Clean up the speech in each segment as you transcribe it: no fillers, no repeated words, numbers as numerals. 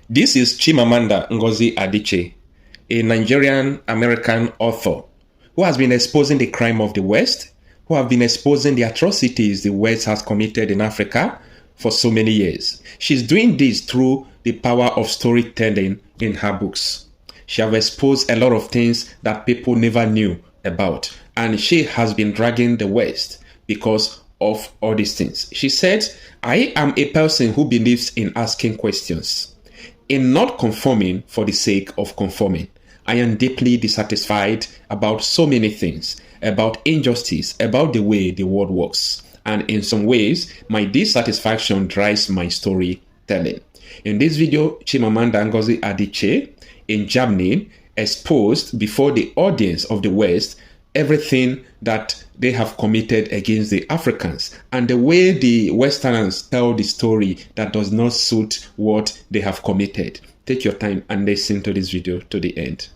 This is Chimamanda Adichie, a Nigerian-American author who has been exposing the crime of the West, who have been exposing the atrocities the West has committed in Africa for so many years. She's doing this through the power of storytelling in her books. She has exposed a lot of things that people never knew about, and she has been dragging the West because of all these things. She said, "I am a person who believes in asking questions, in not conforming for the sake of conforming. I am deeply dissatisfied about so many things, about injustice, about the way the world works. And in some ways, my dissatisfaction drives my storytelling." In this video, Chimamanda Adichie in Germany exposed before the audience of the West everything that they have committed against the Africans and the way the Westerners tell the story that does not suit what they have committed. Take your time and listen to this video to the end.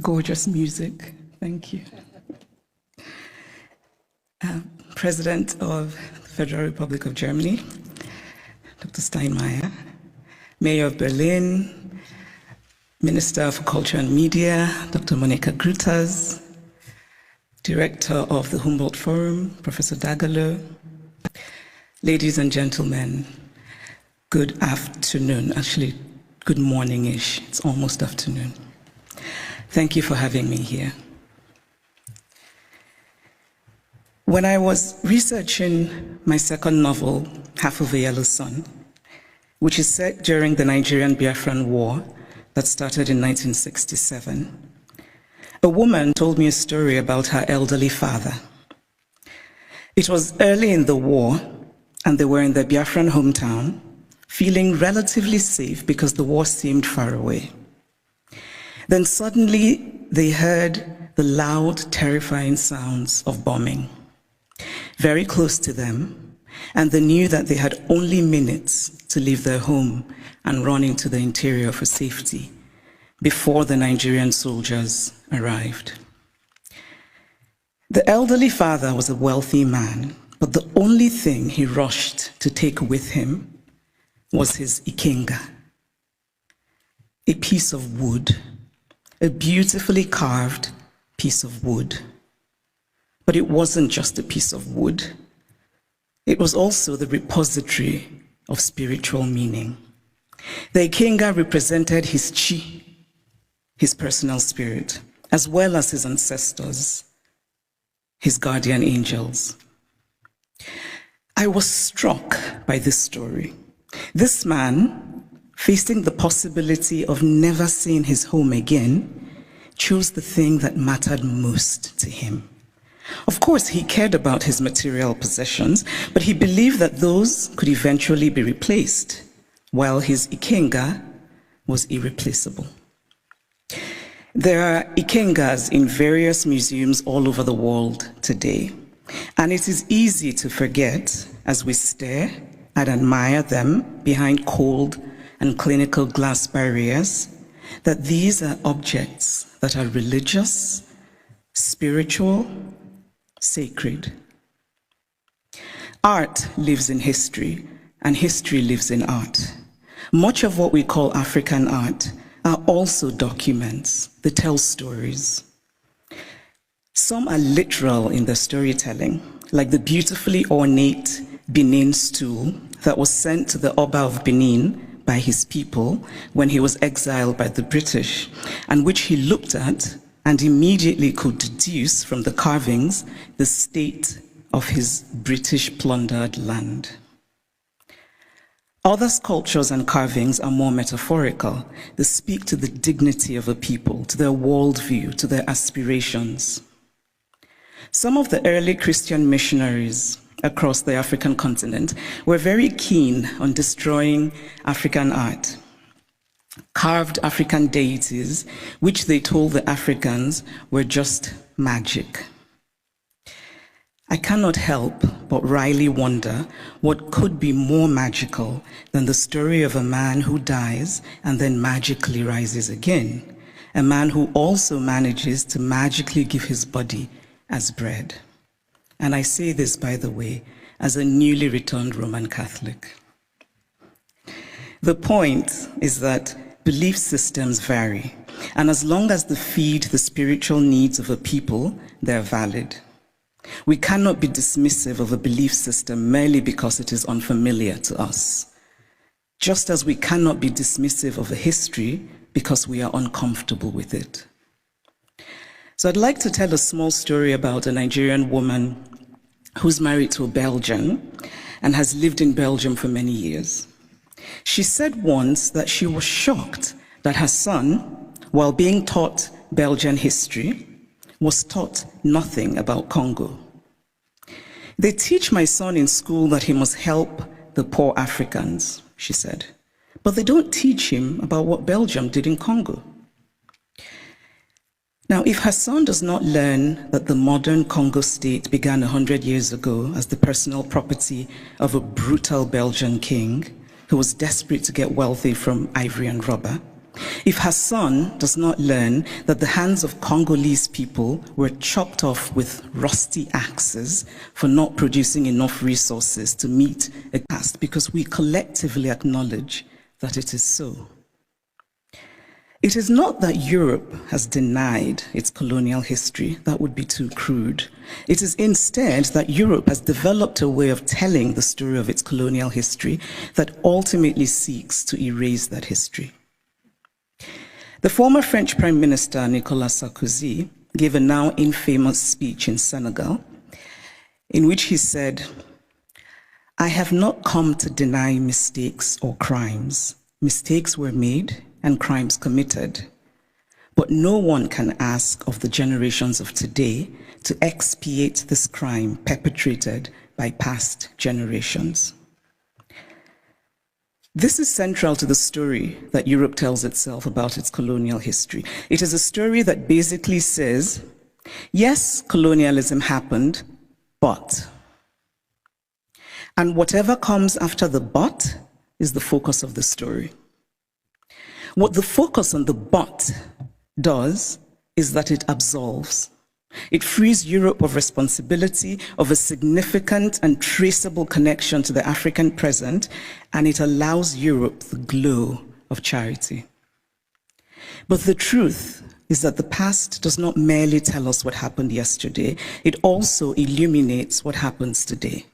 Gorgeous music, thank you. President of the Federal Republic of Germany, Dr. Steinmeier, Mayor of Berlin, Minister for Culture and Media, Dr. Monica Grütters, Director of the Humboldt Forum, Professor Dagalo, ladies and gentlemen, good afternoon, actually good morning-ish, it's almost afternoon. Thank you for having me here. When I was researching my second novel, Half of a Yellow Sun, which is set during the Nigerian Biafran War that started in 1967, a woman told me a story about her elderly father. It was early in the war, and they were in their Biafran hometown, feeling relatively safe because the war seemed far away. Then suddenly they heard the loud, terrifying sounds of bombing very close to them, and they knew that they had only minutes to leave their home and run into the interior for safety before the Nigerian soldiers arrived. The elderly father was a wealthy man, but the only thing he rushed to take with him was his Ikinga, a piece of wood, a beautifully carved piece of wood. But it wasn't just a piece of wood. It was also the repository of spiritual meaning. The Ikinga represented his chi, his personal spirit, as well as his ancestors, his guardian angels. I was struck by this story. This man, facing the possibility of never seeing his home again, chose the thing that mattered most to him. Of course, he cared about his material possessions, but he believed that those could eventually be replaced, while his Ikinga was irreplaceable. There are Ikingas in various museums all over the world today, and it is easy to forget as we stare and admire them behind cold and clinical glass barriers that these are objects that are religious, spiritual, sacred. Art lives in history, and history lives in art. Much of what we call African art are also documents that tell stories. Some are literal in their storytelling, like the beautifully ornate Benin stool that was sent to the Oba of Benin by his people when he was exiled by the British, and which he looked at and immediately could deduce from the carvings the state of his British plundered land. Other sculptures and carvings are more metaphorical. They speak to the dignity of a people, to their worldview, to their aspirations. Some of the early Christian missionaries across the African continent were very keen on destroying African art. Carved African deities, which they told the Africans were just magic. I cannot help but wryly wonder what could be more magical than the story of a man who dies and then magically rises again, a man who also manages to magically give his body as bread. And I say this, by the way, as a newly returned Roman Catholic. The point is that belief systems vary, and as long as they feed the spiritual needs of a people, they're valid. We cannot be dismissive of a belief system merely because it is unfamiliar to us, just as we cannot be dismissive of a history because we are uncomfortable with it. So I'd like to tell a small story about a Nigerian woman who's married to a Belgian and has lived in Belgium for many years. She said once that she was shocked that her son, while being taught Belgian history, was taught nothing about Congo. They teach my son in school that he must help the poor Africans, she said, but they don't teach him about what Belgium did in Congo. Now, if her son does not learn that the modern Congo state began 100 years ago as the personal property of a brutal Belgian king who was desperate to get wealthy from ivory and rubber, if her son does not learn that the hands of Congolese people were chopped off with rusty axes for not producing enough resources to meet a task, because we collectively acknowledge that it is so. It is not that Europe has denied its colonial history. That would be too crude. It is instead that Europe has developed a way of telling the story of its colonial history that ultimately seeks to erase that history. The former French Prime Minister, Nicolas Sarkozy, gave a now infamous speech in Senegal in which he said, "I have not come to deny mistakes or crimes. Mistakes were made and crimes committed. But no one can ask of the generations of today to expiate this crime perpetrated by past generations." This is central to the story that Europe tells itself about its colonial history. It is a story that basically says, yes, colonialism happened, but. And whatever comes after the but is the focus of the story. What the focus on the but does is that it absolves. It frees Europe of responsibility, of a significant and traceable connection to the African present, and it allows Europe the glow of charity. But the truth is that the past does not merely tell us what happened yesterday, it also illuminates what happens today.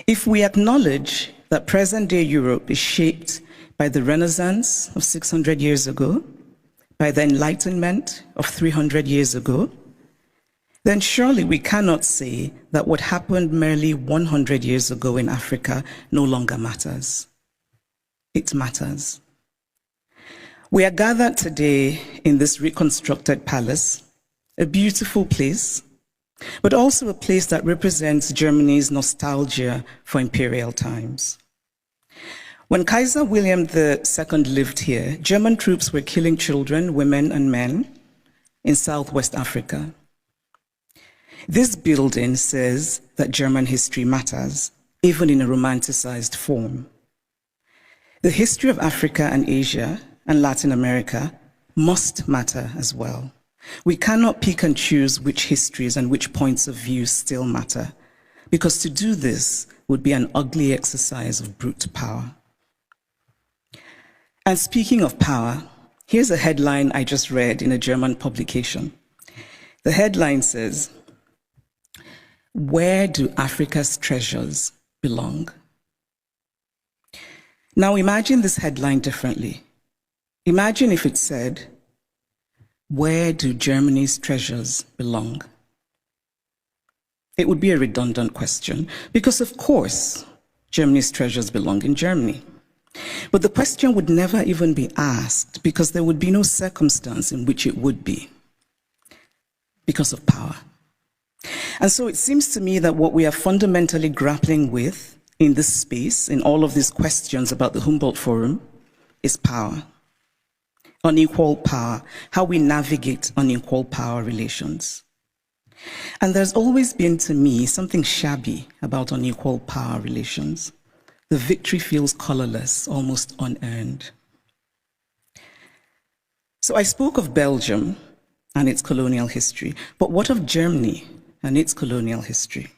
If we acknowledge that present-day Europe is shaped by the Renaissance of 600 years ago, by the Enlightenment of 300 years ago, then surely we cannot say that what happened merely 100 years ago in Africa no longer matters. It matters. We are gathered today in this reconstructed palace, a beautiful place, but also a place that represents Germany's nostalgia for imperial times. When Kaiser William II lived here, German troops were killing children, women, and men in Southwest Africa. This building says that German history matters, even in a romanticized form. The history of Africa and Asia and Latin America must matter as well. We cannot pick and choose which histories and which points of view still matter, because to do this would be an ugly exercise of brute power. And speaking of power, here's a headline I just read in a German publication. The headline says, "Where do Africa's treasures belong?" Now imagine this headline differently. Imagine if it said, "Where do Germany's treasures belong?" It would be a redundant question, because of course, Germany's treasures belong in Germany. But the question would never even be asked because there would be no circumstance in which it would be, because of power. And so it seems to me that what we are fundamentally grappling with in this space, in all of these questions about the Humboldt Forum, is power. Unequal power, how we navigate unequal power relations. And there's always been, to me, something shabby about unequal power relations. The victory feels colorless, almost unearned. So I spoke of Belgium and its colonial history. But what of Germany and its colonial history?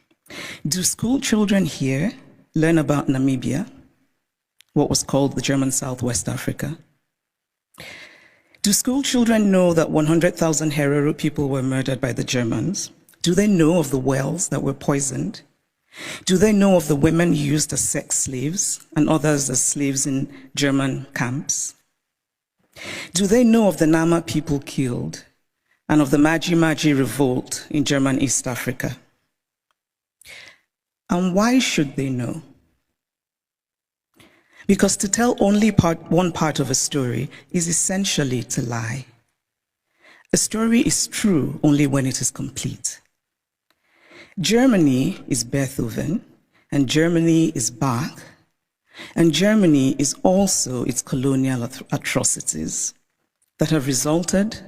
Do school children here learn about Namibia, what was called the German Southwest Africa? Do school children know that 100,000 Herero people were murdered by the Germans? Do they know of the wells that were poisoned? Do they know of the women used as sex slaves and others as slaves in German camps? Do they know of the Nama people killed and of the Maji Maji revolt in German East Africa? And why should they know? Because to tell only one part of a story is essentially to lie. A story is true only when it is complete. Germany is Beethoven, and Germany is Bach, and Germany is also its colonial atrocities that have resulted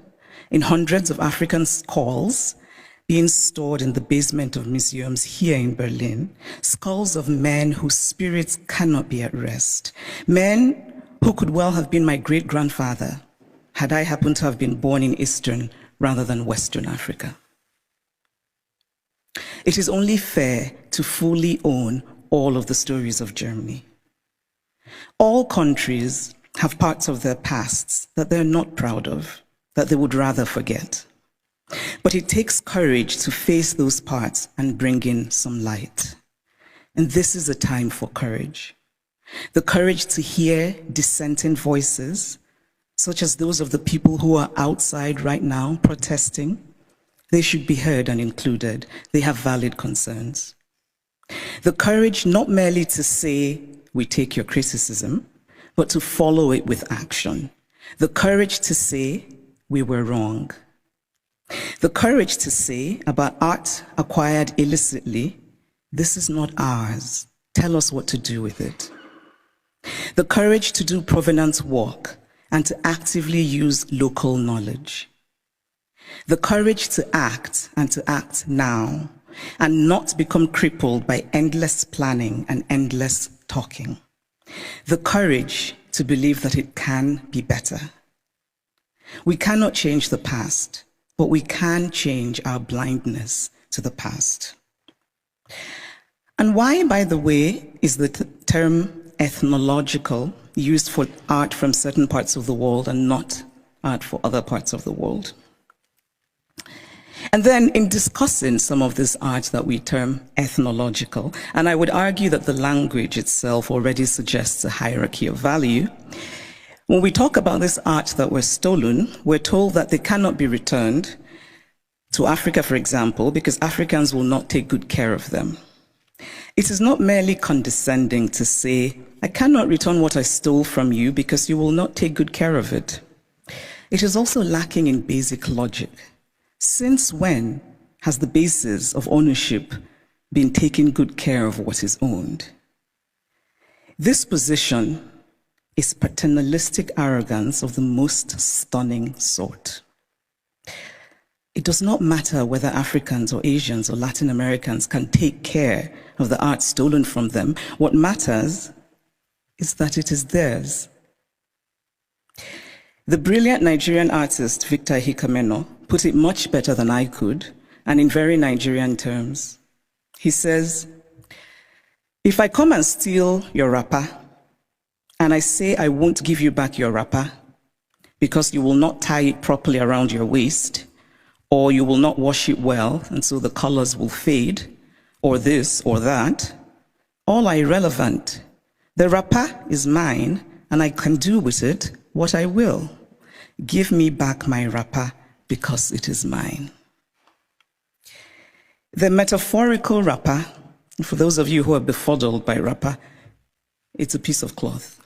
in hundreds of African skulls being stored in the basement of museums here in Berlin, skulls of men whose spirits cannot be at rest, men who could well have been my great-grandfather had I happened to have been born in Eastern rather than Western Africa. It is only fair to fully own all of the stories of Germany. All countries have parts of their pasts that they're not proud of, that they would rather forget. But it takes courage to face those parts and bring in some light. And this is a time for courage. The courage to hear dissenting voices, such as those of the people who are outside right now protesting. They should be heard and included. They have valid concerns. The courage not merely to say, we take your criticism, but to follow it with action. The courage to say, we were wrong. The courage to say about art acquired illicitly, this is not ours. Tell us what to do with it. The courage to do provenance work and to actively use local knowledge. The courage to act and to act now and not become crippled by endless planning and endless talking. The courage to believe that it can be better. We cannot change the past, but we can change our blindness to the past. And why, by the way, is the term ethnological used for art from certain parts of the world and not art for other parts of the world? And then in discussing some of this art that we term ethnological, and I would argue that the language itself already suggests a hierarchy of value, when we talk about this art that was stolen, we're told that they cannot be returned to Africa, for example, because Africans will not take good care of them. It is not merely condescending to say, I cannot return what I stole from you because you will not take good care of it. It is also lacking in basic logic. Since when has the basis of ownership been taking good care of what is owned? This position is paternalistic arrogance of the most stunning sort. It does not matter whether Africans or Asians or Latin Americans can take care of the art stolen from them. What matters is that it is theirs. The brilliant Nigerian artist Victor Hikameno put it much better than I could, and in very Nigerian terms. He says, if I come and steal your wrapper, and I say I won't give you back your wrapper because you will not tie it properly around your waist, or you will not wash it well, and so the colors will fade, or this or that, all are irrelevant. The wrapper is mine, and I can do with it what I will. Give me back my wrapper because it is mine. The metaphorical wrapper, for those of you who are befuddled by wrapper, it's a piece of cloth,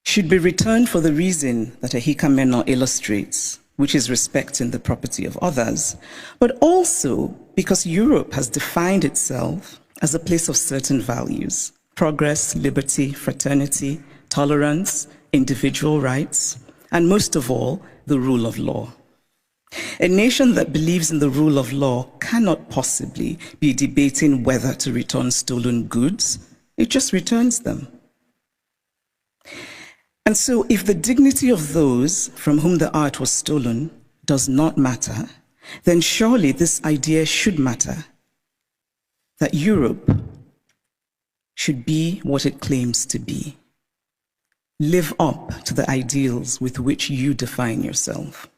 should be returned for the reason that Hikameno illustrates, which is respecting the property of others, but also because Europe has defined itself as a place of certain values: progress, liberty, fraternity, tolerance, individual rights, and most of all, the rule of law. A nation that believes in the rule of law cannot possibly be debating whether to return stolen goods. It just returns them. And so if the dignity of those from whom the art was stolen does not matter, then surely this idea should matter, that Europe should be what it claims to be. Live up to the ideals with which you define yourself.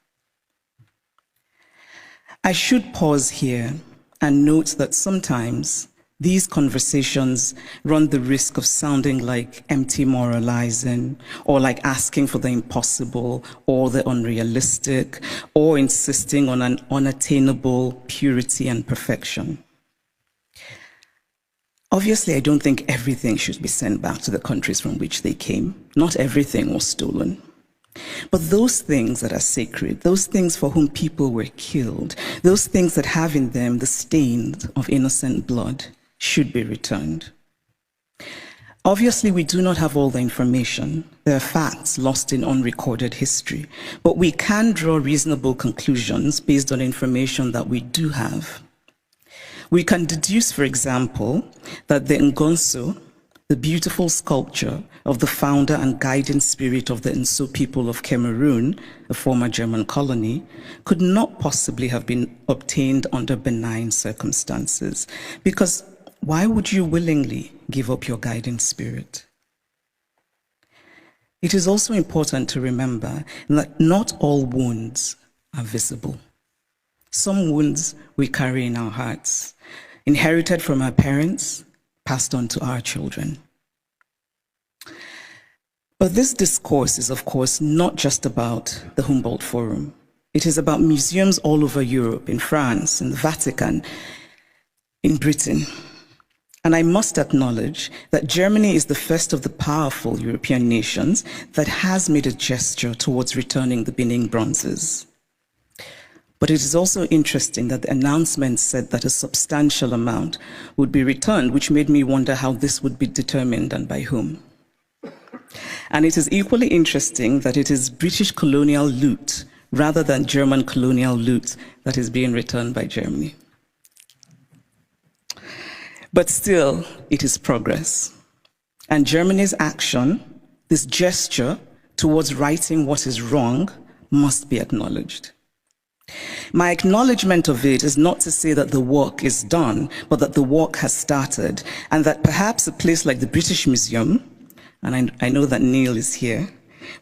I should pause here and note that sometimes these conversations run the risk of sounding like empty moralizing, or like asking for the impossible or the unrealistic, or insisting on an unattainable purity and perfection. Obviously, I don't think everything should be sent back to the countries from which they came. Not everything was stolen. But those things that are sacred, those things for whom people were killed, those things that have in them the stains of innocent blood, should be returned. Obviously, we do not have all the information. There are facts lost in unrecorded history, but we can draw reasonable conclusions based on information that we do have. We can deduce, for example, that the Ngonso, the beautiful sculpture of the founder and guiding spirit of the Nso people of Cameroon, a former German colony, could not possibly have been obtained under benign circumstances, because why would you willingly give up your guiding spirit? It is also important to remember that not all wounds are visible. Some wounds we carry in our hearts, inherited from our parents, passed on to our children. But this discourse is, of course, not just about the Humboldt Forum. It is about museums all over Europe, in France, in the Vatican, in Britain. And I must acknowledge that Germany is the first of the powerful European nations that has made a gesture towards returning the Benin bronzes. But it is also interesting that the announcement said that a substantial amount would be returned, which made me wonder how this would be determined and by whom. And it is equally interesting that it is British colonial loot rather than German colonial loot that is being returned by Germany. But still, it is progress. And Germany's action, this gesture towards righting what is wrong, must be acknowledged. My acknowledgement of it is not to say that the work is done, but that the work has started, and that perhaps a place like the British Museum, and I know that Neil is here,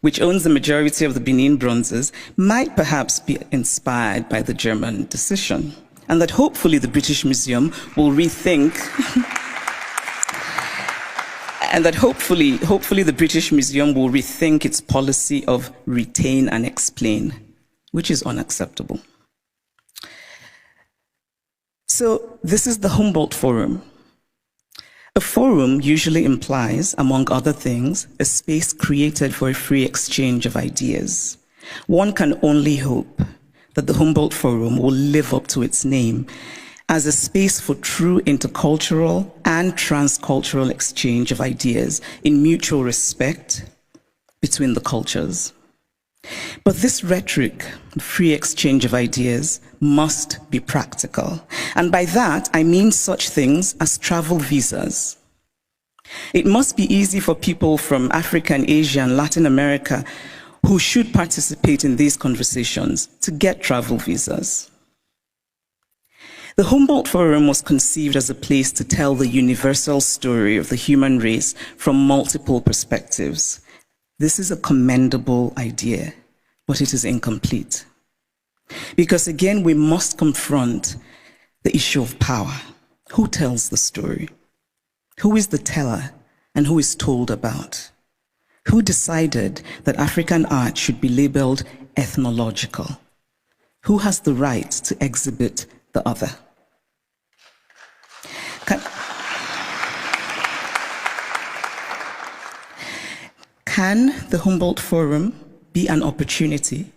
which owns the majority of the Benin bronzes, might perhaps be inspired by the German decision, and that hopefully the British Museum will rethink and that hopefully the British Museum will rethink its policy of retain and explain, which is unacceptable. So this is the Humboldt Forum. A forum usually implies, among other things, a space created for a free exchange of ideas. One can only hope that the Humboldt Forum will live up to its name as a space for true intercultural and transcultural exchange of ideas in mutual respect between the cultures. But this rhetoric, free exchange of ideas, must be practical. And by that, I mean such things as travel visas. It must be easy for people from Africa and Asia and Latin America who should participate in these conversations to get travel visas. The Humboldt Forum was conceived as a place to tell the universal story of the human race from multiple perspectives. This is a commendable idea, but it is incomplete. Because again, we must confront the issue of power. Who tells the story? Who is the teller and who is told about? Who decided that African art should be labeled ethnological? Who has the right to exhibit the other? Can the Humboldt Forum be an opportunity?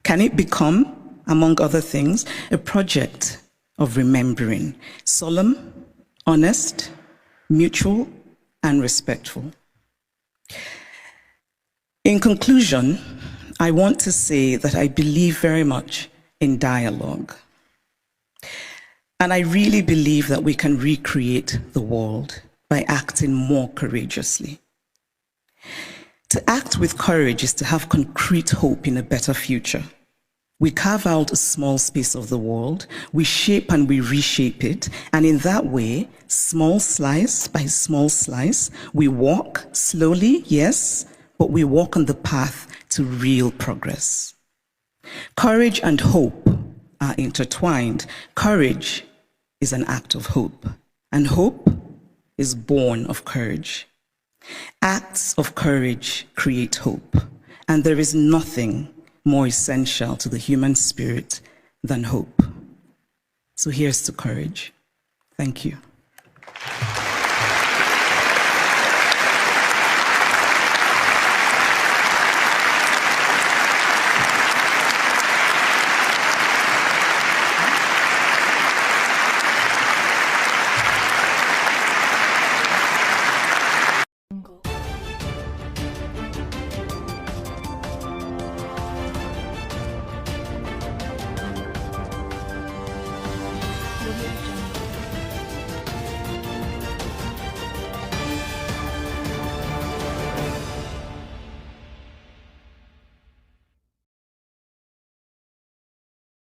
Can it become, among other things, a project of remembering, solemn, honest, mutual, and respectful? In conclusion, I want to say that I believe very much in dialogue. And I really believe that we can recreate the world by acting more courageously. To act with courage is to have concrete hope in a better future. We carve out a small space of the world, we shape and we reshape it, and in that way, small slice by small slice, we walk slowly, yes, but we walk on the path to real progress. Courage and hope are intertwined. Courage is an act of hope, and hope is born of courage. Acts of courage create hope, and there is nothing more essential to the human spirit than hope. So here's to courage. Thank you.